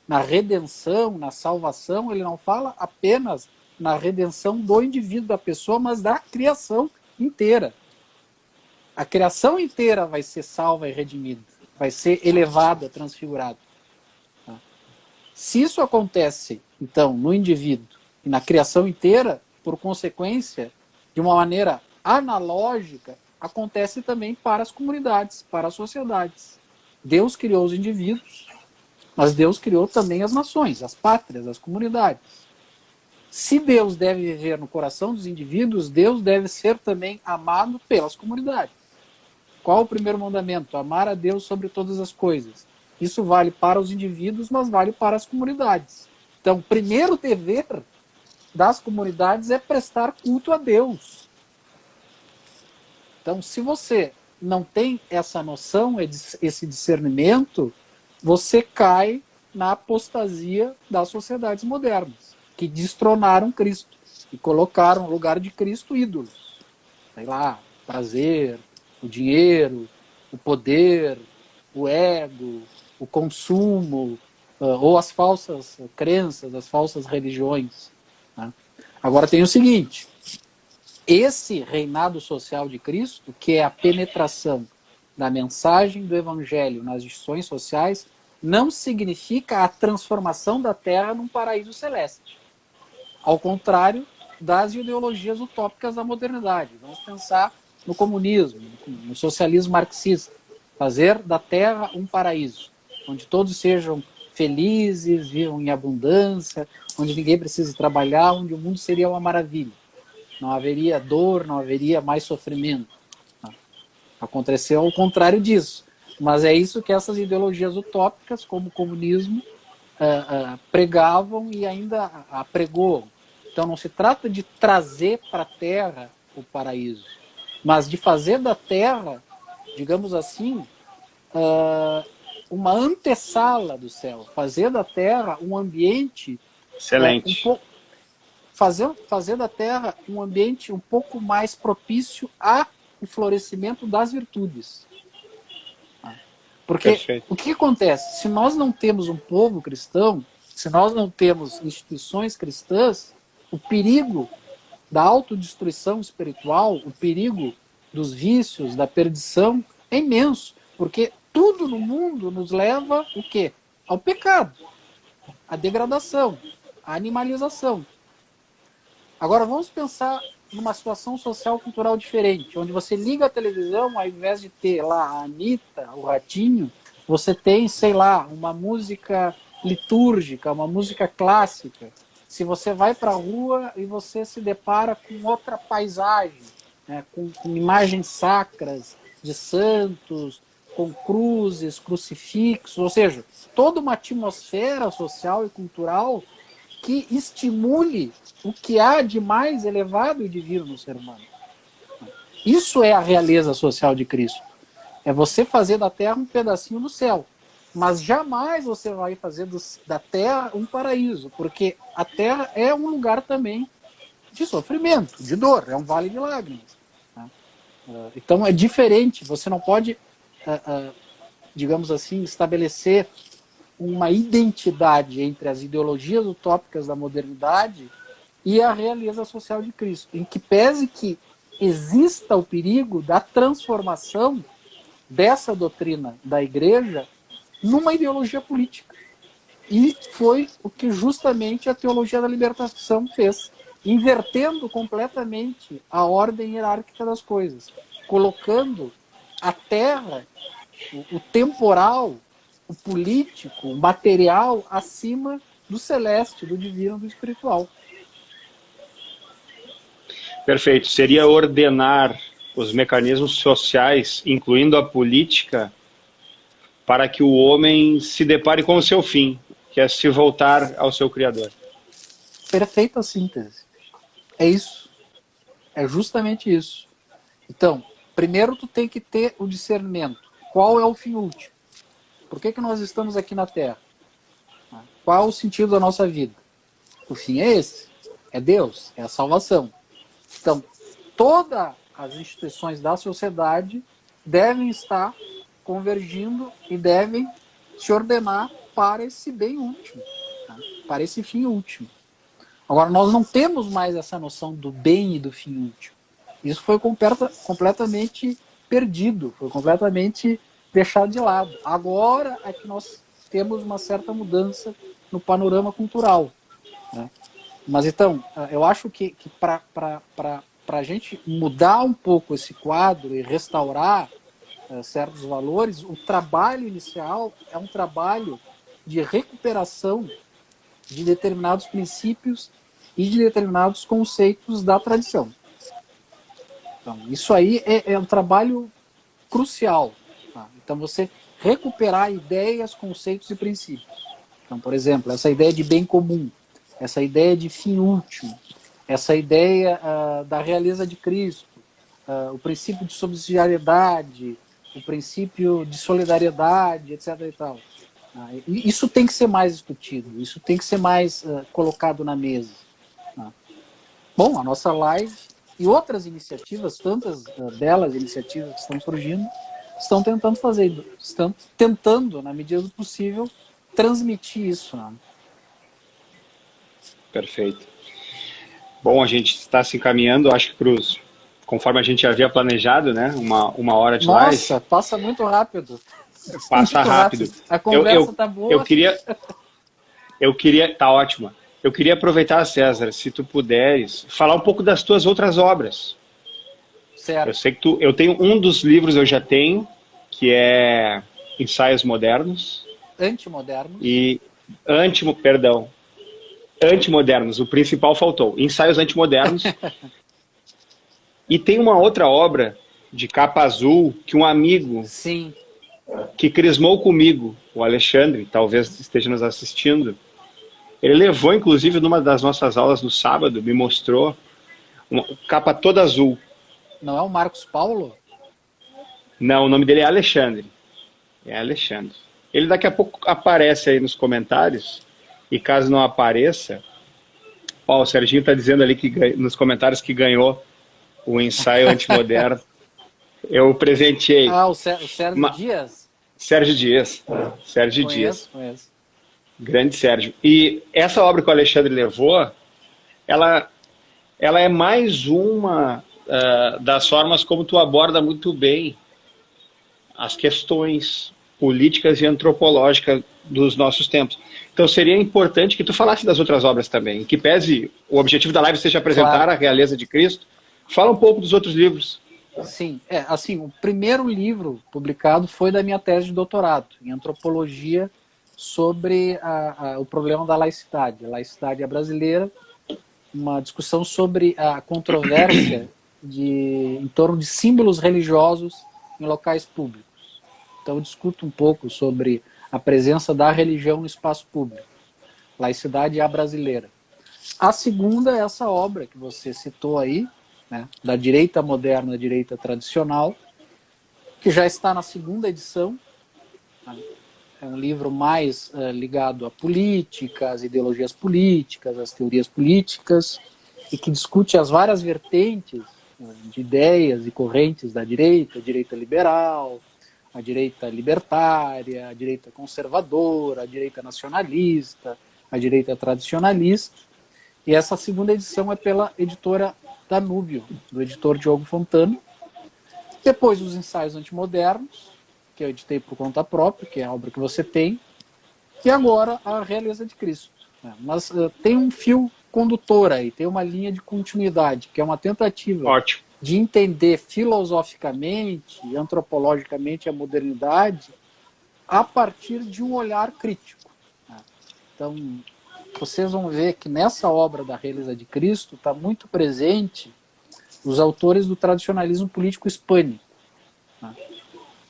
na redenção, na salvação, ele não fala apenas na redenção do indivíduo, da pessoa, mas da criação inteira. A criação inteira vai ser salva e redimida, vai ser elevada, transfigurada. Se isso acontece, então, no indivíduo e na criação inteira, por consequência, de uma maneira analógica, acontece também para as comunidades, para as sociedades. Deus criou os indivíduos, mas Deus criou também as nações, as pátrias, as comunidades. Se Deus deve viver no coração dos indivíduos, Deus deve ser também amado pelas comunidades. Qual o primeiro mandamento? Amar a Deus sobre todas as coisas. Isso vale para os indivíduos, mas vale para as comunidades. Então, o primeiro dever das comunidades é prestar culto a Deus. Então, se você não tem essa noção, esse discernimento, você cai na apostasia das sociedades modernas, que destronaram Cristo e colocaram no lugar de Cristo ídolos. Sei lá, prazer, o dinheiro, o poder, o ego, o consumo, ou as falsas crenças, as falsas religiões. Né? Agora tem o seguinte, esse reinado social de Cristo, que é a penetração da mensagem do Evangelho nas instituições sociais, não significa a transformação da Terra num paraíso celeste. Ao contrário das ideologias utópicas da modernidade. Vamos pensar no comunismo, no socialismo marxista. Fazer da Terra um paraíso, onde todos sejam felizes, vivam em abundância, onde ninguém precise trabalhar, onde o mundo seria uma maravilha. Não haveria dor, não haveria mais sofrimento. Aconteceu ao contrário disso. Mas é isso que essas ideologias utópicas, como o comunismo, pregavam e ainda apregoam. Então não se trata de trazer para a Terra o paraíso, mas de fazer da Terra, digamos assim, uma antessala do céu. Fazer da Terra um ambiente... Excelente. Fazer da Terra um ambiente um pouco mais propício ao florescimento das virtudes. Porque Perfeito. o que acontece? Se nós não temos um povo cristão, se nós não temos instituições cristãs, o perigo da autodestruição espiritual, o perigo dos vícios, da perdição, é imenso, porque tudo no mundo nos leva o quê? Ao pecado, à degradação, à animalização. Agora vamos pensar numa situação social cultural diferente, onde você liga a televisão, ao invés de ter lá a Anitta, o Ratinho, você tem, sei lá, uma música litúrgica, uma música clássica. Se você vai para a rua e você se depara com outra paisagem, né, com imagens sacras de santos, com cruzes, crucifixos, ou seja, toda uma atmosfera social e cultural que estimule o que há de mais elevado e divino no ser humano. Isso é a realeza social de Cristo. É você fazer da terra um pedacinho do céu. Mas jamais você vai fazer da terra um paraíso, porque a terra é um lugar também de sofrimento, de dor, é um vale de lágrimas. Né? Então é diferente, você não pode, digamos assim, estabelecer uma identidade entre as ideologias utópicas da modernidade e a realeza social de Cristo, em que pese que exista o perigo da transformação dessa doutrina da igreja numa ideologia política. E foi o que justamente a teologia da libertação fez, invertendo completamente a ordem hierárquica das coisas, colocando a terra, o temporal, o político, o material, acima do celeste, do divino, do espiritual. Perfeito. Seria ordenar os mecanismos sociais, incluindo a política, para que o homem se depare com o seu fim, que é se voltar ao seu Criador. Perfeita síntese. É isso. É justamente isso. Então, primeiro tu tem que ter o discernimento. Qual é o fim último? Por que nós estamos aqui na Terra? Qual é o sentido da nossa vida? O fim é esse. É Deus. É a salvação. Então, todas as instituições da sociedade devem estar convergindo e devem se ordenar para esse bem último, tá? Para esse fim último. Agora, nós não temos mais essa noção do bem e do fim último. Isso foi completamente perdido, foi completamente deixado de lado. Agora é que nós temos uma certa mudança no panorama cultural. Né? Mas então, eu acho que para a gente mudar um pouco esse quadro e restaurar certos valores, o trabalho inicial é um trabalho de recuperação de determinados princípios e de determinados conceitos da tradição. Então, isso aí é um trabalho crucial. Tá? Então, você recuperar ideias, conceitos e princípios. Então, por exemplo, essa ideia de bem comum, essa ideia de fim último, essa ideia da realeza de Cristo, o princípio de subsidiariedade, o princípio de solidariedade, etc. e tal. Isso tem que ser mais discutido, isso tem que ser mais colocado na mesa. Bom, a nossa live e outras iniciativas, tantas belas iniciativas que estão surgindo, estão tentando fazer, estão tentando, na medida do possível, transmitir isso. Né? Perfeito. Bom, a gente está se encaminhando, acho que conforme a gente havia planejado, né? Uma hora de live. Nossa, passa muito rápido. Passa muito rápido. A conversa tá boa. Eu queria, tá ótima. Eu queria aproveitar, César, se tu puderes, falar um pouco das tuas outras obras. Certo. Eu sei que eu tenho um dos livros, eu já tenho, que é Ensaios Modernos. Antimodernos. E Antimodernos, o principal faltou. Ensaios Antimodernos. E tem uma outra obra de capa azul que um amigo Sim. que crismou comigo, o Alexandre, talvez esteja nos assistindo, ele levou, inclusive, numa das nossas aulas no sábado, me mostrou uma capa toda azul. Não é o Marcos Paulo? Não, o nome dele é Alexandre. É Alexandre. Ele daqui a pouco aparece aí nos comentários, e caso não apareça, o Serginho está dizendo ali nos comentários que ganhou o ensaio antimoderno. Eu presenteei. Ah, o Sérgio Dias? Sérgio Dias. Sérgio Dias. Conheço. Grande Sérgio. E essa obra que o Alexandre levou, ela ela é mais uma das formas como tu aborda muito bem as questões políticas e antropológicas dos nossos tempos. Então seria importante que tu falasse das outras obras também, que pese o objetivo da live seja apresentar Claro. a realeza de Cristo, fala um pouco dos outros livros. Sim, assim, o primeiro livro publicado foi da minha tese de doutorado, em antropologia, sobre o problema da laicidade. A laicidade brasileira, uma discussão sobre a controvérsia em torno de símbolos religiosos em locais públicos. Então eu discuto um pouco sobre a presença da religião no espaço público, laicidade brasileira. A segunda é essa obra que você citou aí, né, da direita moderna, da direita tradicional, que já está na segunda edição. É um livro mais ligado à política, às ideologias políticas, às teorias políticas, e que discute as várias vertentes de ideias e correntes da direita, a direita liberal, a direita libertária, a direita conservadora, a direita nacionalista, a direita tradicionalista. E essa segunda edição é pela editora Danúbio, do editor Diogo Fontana. Depois os Ensaios Antimodernos, que eu editei por conta própria, que é a obra que você tem. E agora a Realeza de Cristo. Mas tem um fio condutor aí, tem uma linha de continuidade, que é uma tentativa de entender filosoficamente e antropologicamente a modernidade a partir de um olhar crítico. Então, vocês vão ver que nessa obra da Realeza de Cristo está muito presente os autores do tradicionalismo político hispânico.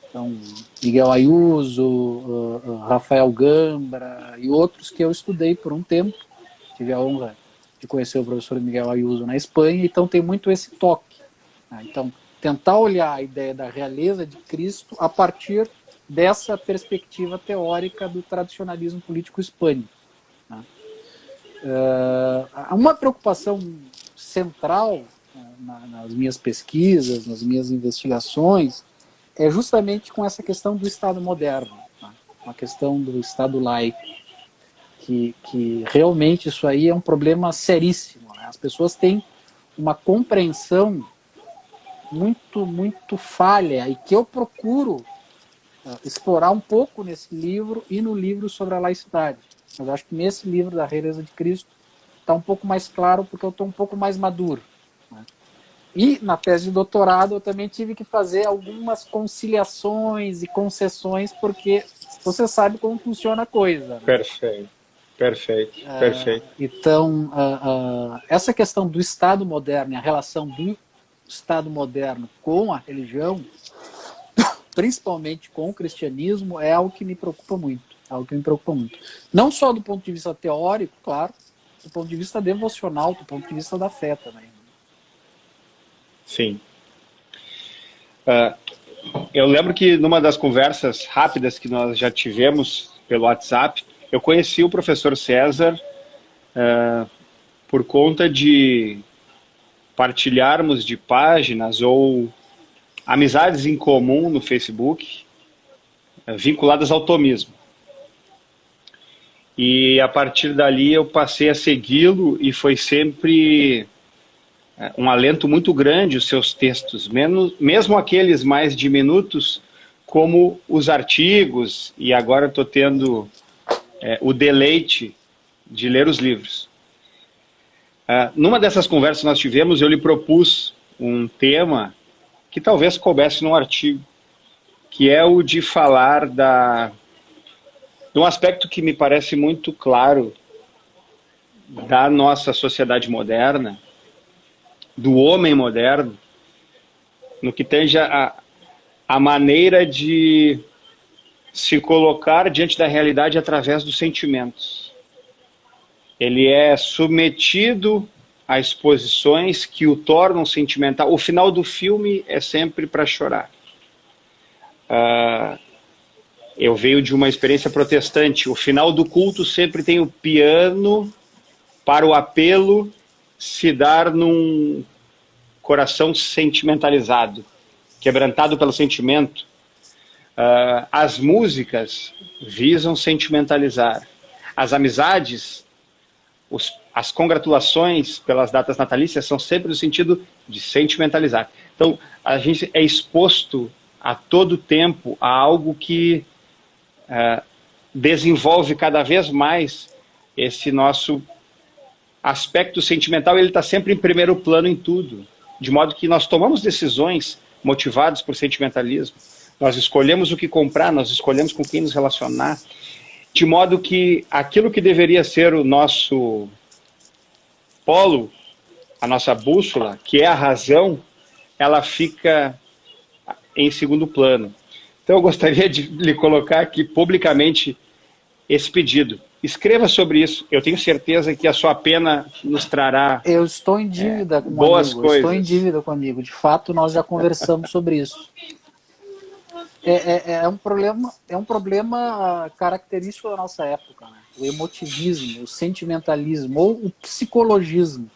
Então, Miguel Ayuso, Rafael Gambra e outros que eu estudei por um tempo. Tive a honra de conhecer o professor Miguel Ayuso na Espanha, então tem muito esse toque. Então, tentar olhar a ideia da realeza de Cristo a partir dessa perspectiva teórica do tradicionalismo político hispânico. Uma preocupação central nas minhas pesquisas, nas minhas investigações, é justamente com essa questão do Estado moderno, a questão do Estado laico, que realmente isso aí é um problema seríssimo. As pessoas têm uma compreensão muito falha e que eu procuro explorar um pouco nesse livro e no livro sobre a laicidade. Mas acho que nesse livro da Realeza de Cristo está um pouco mais claro porque eu estou um pouco mais maduro. E na tese de doutorado eu também tive que fazer algumas conciliações e concessões porque você sabe como funciona a coisa. Né? Perfeito. Então, essa questão do Estado moderno e a relação do Estado moderno com a religião, principalmente com o cristianismo, é algo que me preocupa muito. Não só do ponto de vista teórico, claro, do ponto de vista devocional, do ponto de vista da fé também. Sim. Eu lembro que numa das conversas rápidas que nós já tivemos pelo WhatsApp, eu conheci o professor César por conta de partilharmos de páginas ou amizades em comum no Facebook vinculadas ao tomismo. E a partir dali eu passei a segui-lo e foi sempre um alento muito grande os seus textos, mesmo aqueles mais diminutos, como os artigos, e agora estou tendo o deleite de ler os livros. Numa dessas conversas que nós tivemos, eu lhe propus um tema que talvez coubesse num artigo, que é o de falar de um aspecto que me parece muito claro da nossa sociedade moderna, do homem moderno, no que tange a maneira de se colocar diante da realidade através dos sentimentos. Ele é submetido a exposições que o tornam sentimental. O final do filme é sempre para chorar. Eu venho de uma experiência protestante. O final do culto sempre tem o piano para o apelo se dar num coração sentimentalizado, quebrantado pelo sentimento. As músicas visam sentimentalizar. As amizades, os as congratulações pelas datas natalícias são sempre no sentido de sentimentalizar. Então, a gente é exposto a todo tempo a algo que desenvolve cada vez mais esse nosso aspecto sentimental. Ele está sempre em primeiro plano em tudo, de modo que nós tomamos decisões motivadas por sentimentalismo. Nós escolhemos o que comprar, nós escolhemos com quem nos relacionar, de modo que aquilo que deveria ser o nosso polo, a nossa bússola, que é a razão, ela fica em segundo plano. Então eu gostaria de lhe colocar aqui publicamente esse pedido. Escreva sobre isso. Eu tenho certeza que a sua pena nos trará Eu estou em dívida com boas amigo. coisas. Estou em dívida com o amigo. De fato, nós já conversamos sobre isso. É um problema característico da nossa época, né? O emotivismo, o sentimentalismo ou o psicologismo.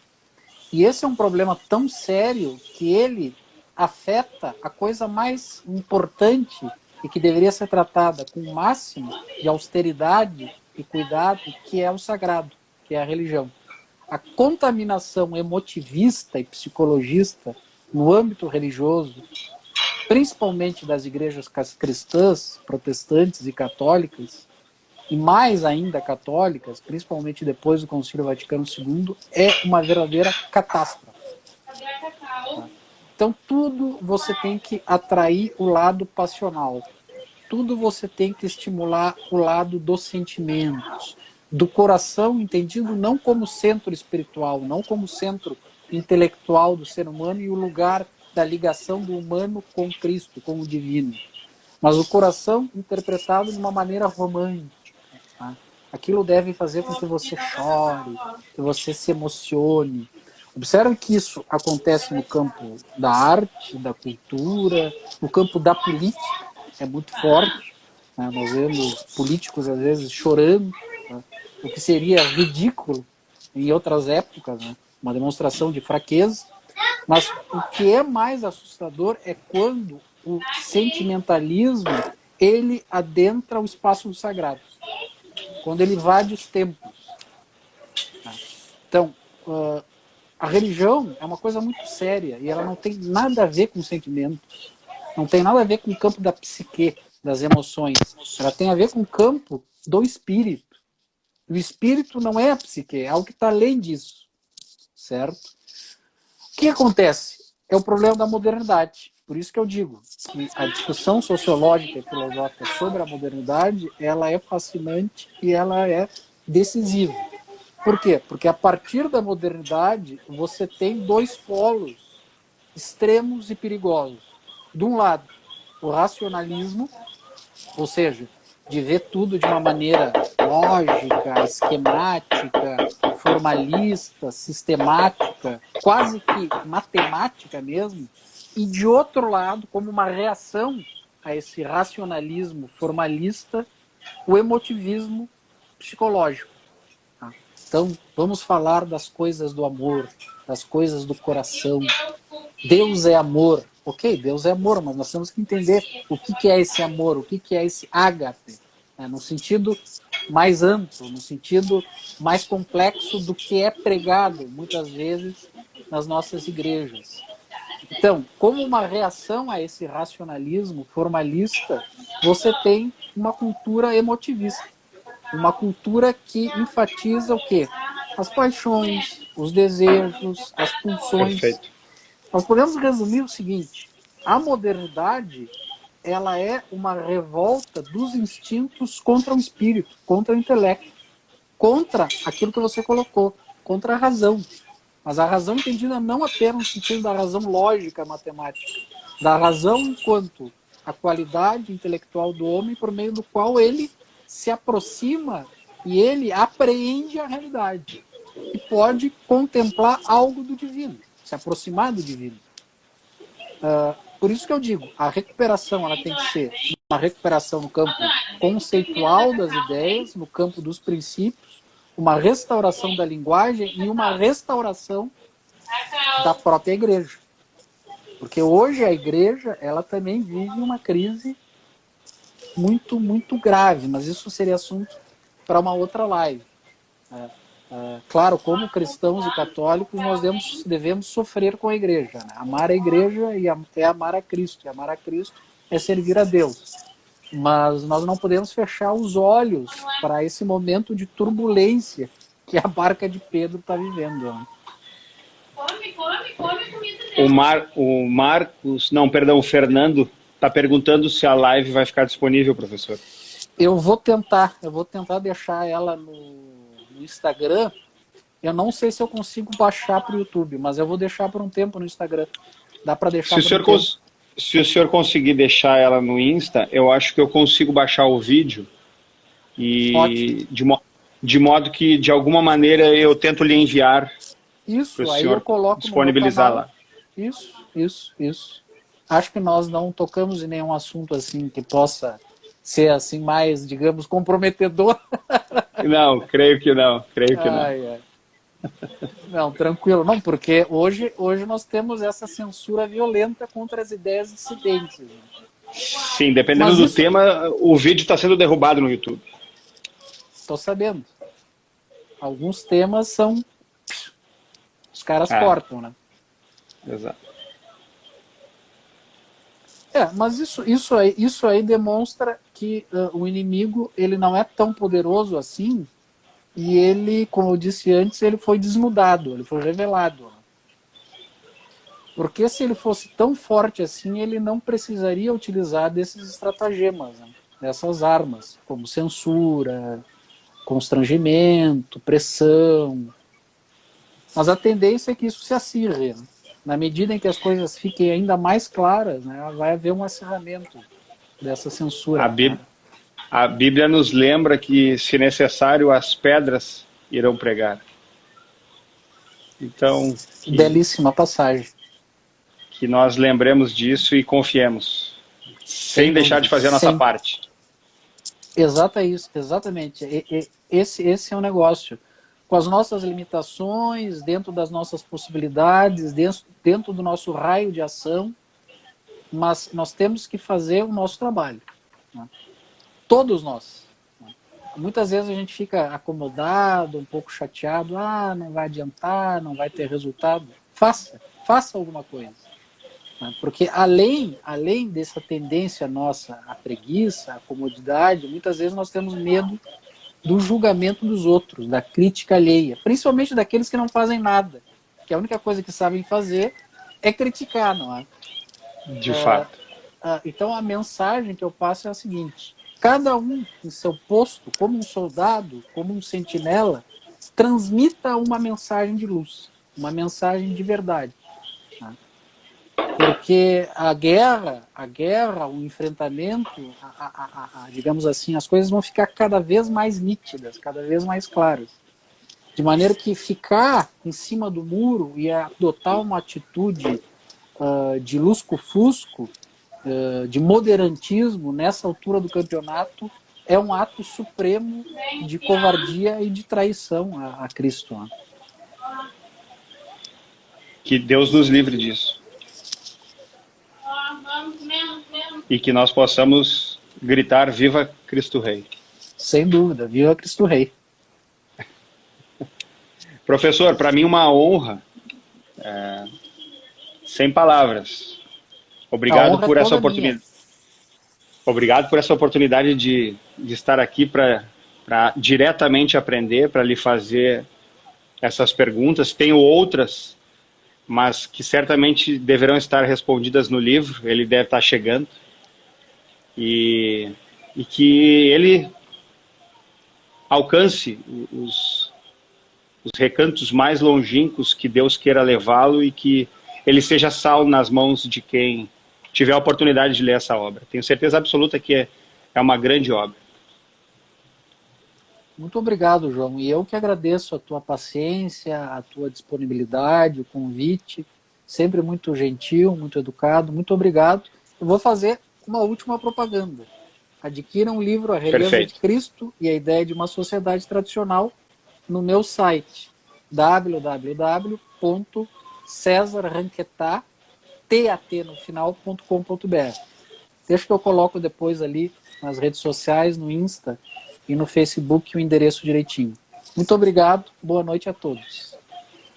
E esse é um problema tão sério que ele afeta a coisa mais importante e que deveria ser tratada com o máximo de austeridade e cuidado, que é o sagrado, que é a religião. A contaminação emotivista e psicologista no âmbito religioso, principalmente das igrejas cristãs, protestantes e católicas, e mais ainda católicas, principalmente depois do Concílio Vaticano II, é uma verdadeira catástrofe. Então, tudo você tem que atrair o lado passional. Tudo você tem que estimular o lado dos sentimentos, do coração, entendido não como centro espiritual, não como centro intelectual do ser humano e o lugar da ligação do humano com Cristo, com o divino. Mas o coração interpretado de uma maneira romântica. Tá? Aquilo deve fazer com que você chore, que você se emocione. Observe que isso acontece no campo da arte, da cultura, no campo da política, é muito forte. Né? Nós vemos políticos, às vezes, chorando, né? O que seria ridículo em outras épocas, né? Uma demonstração de fraqueza. Mas o que é mais assustador é quando o sentimentalismo ele adentra o espaço do sagrado, quando ele invade os templos. Então, a religião é uma coisa muito séria e ela não tem nada a ver com sentimentos, não tem nada a ver com o campo da psique, das emoções. Ela tem a ver com o campo do espírito. O espírito não é a psique, é algo que está além disso, certo? O que acontece? É o problema da modernidade. Por isso que eu digo que a discussão sociológica e filosófica sobre a modernidade, ela é fascinante e ela é decisiva. Por quê? Porque a partir da modernidade, você tem dois polos extremos e perigosos. De um lado, o racionalismo, ou seja, de ver tudo de uma maneira lógica, esquemática, formalista, sistemática, quase que matemática mesmo, e de outro lado, como uma reação a esse racionalismo formalista, o emotivismo psicológico. Então, vamos falar das coisas do amor, das coisas do coração. Deus é amor. Ok, Deus é amor, mas nós temos que entender o que é esse amor, o que é esse ágape, né? No sentido mais amplo, no sentido mais complexo do que é pregado, muitas vezes, nas nossas igrejas. Então, como uma reação a esse racionalismo formalista, você tem uma cultura emotivista. Uma cultura que enfatiza o quê? As paixões, os desejos, as pulsões. Perfeito. Nós podemos resumir o seguinte: a modernidade ela é uma revolta dos instintos contra o espírito, contra o intelecto, contra aquilo que você colocou, contra a razão. Mas a razão entendida não apenas no sentido da razão lógica matemática, da razão enquanto a qualidade intelectual do homem por meio do qual ele se aproxima e ele apreende a realidade e pode contemplar algo do divino, se aproximar do divino. Por isso que eu digo, a recuperação ela tem que ser uma recuperação no campo conceitual das ideias, no campo dos princípios, uma restauração da linguagem e uma restauração da própria igreja. Porque hoje a igreja ela também vive uma crise muito, muito grave, mas isso seria assunto para uma outra live. Claro, como cristãos e católicos, nós devemos sofrer com a igreja. Né? Amar a igreja é amar a Cristo. E amar a Cristo é servir a Deus. Mas nós não podemos fechar os olhos para esse momento de turbulência que a barca de Pedro está vivendo. Né? O Fernando está perguntando se a live vai ficar disponível, professor. Eu vou tentar deixar ela no Instagram. Eu não sei se eu consigo baixar para o YouTube, mas eu vou deixar por um tempo no Instagram. Dá para deixar por um tempo. Se o senhor conseguir deixar ela no Insta, eu acho que eu consigo baixar o vídeo e de modo que, de alguma maneira, eu tento lhe enviar. Isso, aí eu coloco disponibilizar no meu canal. Isso. Acho que nós não tocamos em nenhum assunto assim que possa ser assim mais, digamos, comprometedor. Não, creio que não. Não, tranquilo. Não, porque hoje nós temos essa censura violenta contra as ideias dissidentes. Né? Sim, dependendo do tema, o vídeo está sendo derrubado no YouTube. Estou sabendo. Alguns temas são... Os caras cortam, né? Exato. Mas isso aí demonstra que o inimigo ele não é tão poderoso assim e ele, como eu disse antes, ele foi desnudado, ele foi revelado. Porque se ele fosse tão forte assim, ele não precisaria utilizar desses estratagemas, né? Dessas armas, como censura, constrangimento, pressão. Mas a tendência é que isso se acirre. Né? Na medida em que as coisas fiquem ainda mais claras, né, vai haver um acirramento dessa censura. A Bíblia nos lembra que, se necessário, as pedras irão pregar. Então, belíssima passagem. Que nós lembremos disso e confiemos, sem deixar de fazer a nossa parte. Exatamente. Esse é o negócio. Com as nossas limitações, dentro das nossas possibilidades, dentro do nosso raio de ação, mas nós temos que fazer o nosso trabalho. Né? Todos nós. Né? Muitas vezes a gente fica acomodado, um pouco chateado, não vai adiantar, não vai ter resultado. Faça alguma coisa. Né? Porque além dessa tendência nossa à preguiça, à comodidade, muitas vezes nós temos medo do julgamento dos outros, da crítica alheia, principalmente daqueles que não fazem nada, que a única coisa que sabem fazer é criticar, não é? De fato. Então a mensagem que eu passo é a seguinte: cada um em seu posto, como um soldado, como um sentinela, transmita uma mensagem de luz, uma mensagem de verdade. Né? Porque a guerra, o enfrentamento, digamos assim, as coisas vão ficar cada vez mais nítidas, cada vez mais claras. De maneira que ficar em cima do muro e adotar uma atitude de lusco-fusco, de moderantismo nessa altura do campeonato, é um ato supremo de covardia e de traição a Cristo. Né? Que Deus nos livre disso. E que nós possamos gritar: Viva Cristo Rei. Sem dúvida, viva Cristo Rei. Professor, para mim uma honra, sem palavras. Obrigado por essa oportunidade. Obrigado por essa oportunidade de estar aqui para diretamente aprender, para lhe fazer essas perguntas. Tenho outras, mas que certamente deverão estar respondidas no livro. Ele deve estar chegando. E que ele alcance os recantos mais longínquos que Deus queira levá-lo e que ele seja sal nas mãos de quem tiver a oportunidade de ler essa obra. Tenho certeza absoluta que é uma grande obra. Muito obrigado, João. E eu que agradeço a tua paciência, a tua disponibilidade, o convite. Sempre muito gentil, muito educado. Muito obrigado. Eu vou fazer uma última propaganda. Adquiram o livro A Realeza de Cristo e a Ideia de uma Sociedade Tradicional no meu site www.cesarranquetá.com.br. Deixa que eu coloco depois ali nas redes sociais, no Insta e no Facebook o endereço direitinho. Muito obrigado. Boa noite a todos.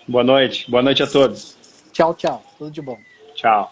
Boa noite a todos. Tchau, tchau. Tudo de bom. Tchau.